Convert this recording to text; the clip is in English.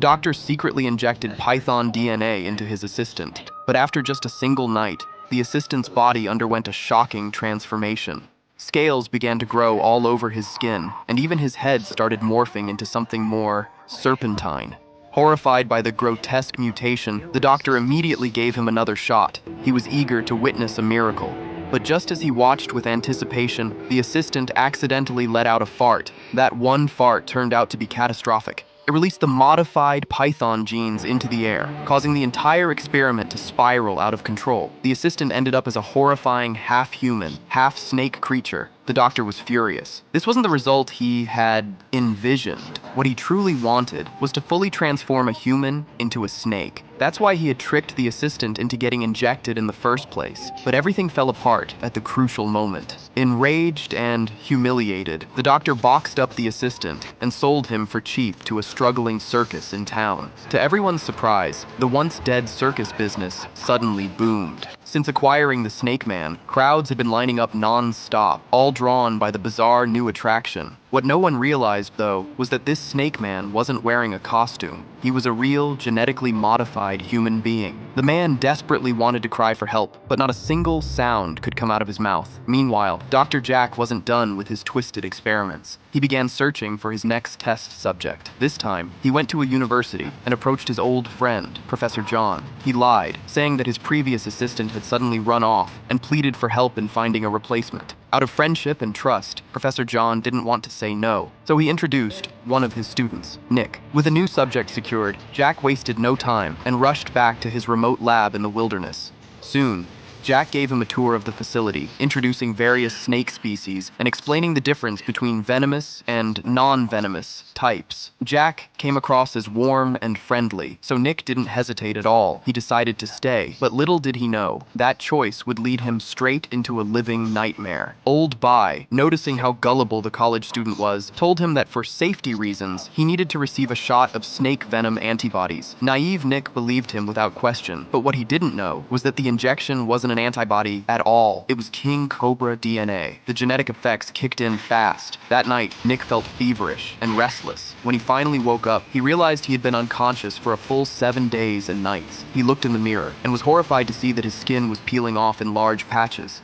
doctor secretly injected python DNA into his assistant, but after just a single night, the assistant's body underwent a shocking transformation. Scales began to grow all over his skin, and even his head started morphing into something more serpentine. Horrified by the grotesque mutation, the doctor immediately gave him another shot. He was eager to witness a miracle. But just as he watched with anticipation, the assistant accidentally let out a fart. That one fart turned out to be catastrophic. It released the modified python genes into the air, causing the entire experiment to spiral out of control. The assistant ended up as a horrifying half-human, half-snake creature. The doctor was furious. This wasn't the result he had envisioned. What he truly wanted was to fully transform a human into a snake. That's why he had tricked the assistant into getting injected in the first place. But everything fell apart at the crucial moment. Enraged and humiliated, the doctor boxed up the assistant and sold him for cheap to a struggling circus in town. To everyone's surprise, the once dead circus business suddenly boomed. Since acquiring the Snake Man, crowds had been lining up non-stop, all drawn by the bizarre new attraction. What no one realized, though, was that this Snake Man wasn't wearing a costume. He was a real, genetically modified human being. The man desperately wanted to cry for help, but not a single sound could come out of his mouth. Meanwhile, Dr. Jack wasn't done with his twisted experiments. He began searching for his next test subject. This time, he went to a university and approached his old friend, Professor John. He lied, saying that his previous assistant had suddenly run off, and pleaded for help in finding a replacement. Out of friendship and trust, Professor John didn't want to say no, so he introduced one of his students, Nick. With a new subject secured, Jack wasted no time and rushed back to his remote lab in the wilderness. Soon, Jack gave him a tour of the facility, introducing various snake species and explaining the difference between venomous and non-venomous types. Jack came across as warm and friendly, so Nick didn't hesitate at all. He decided to stay, but little did he know, that choice would lead him straight into a living nightmare. Old Bai, noticing how gullible the college student was, told him that for safety reasons, he needed to receive a shot of snake venom antibodies. Naive Nick believed him without question, but what he didn't know was that the injection wasn't an antibody at all. It was King Cobra DNA. The genetic effects kicked in fast. That night, Nick felt feverish and restless. When he finally woke up, he realized he had been unconscious for a full 7 days and nights. He looked in the mirror and was horrified to see that his skin was peeling off in large patches.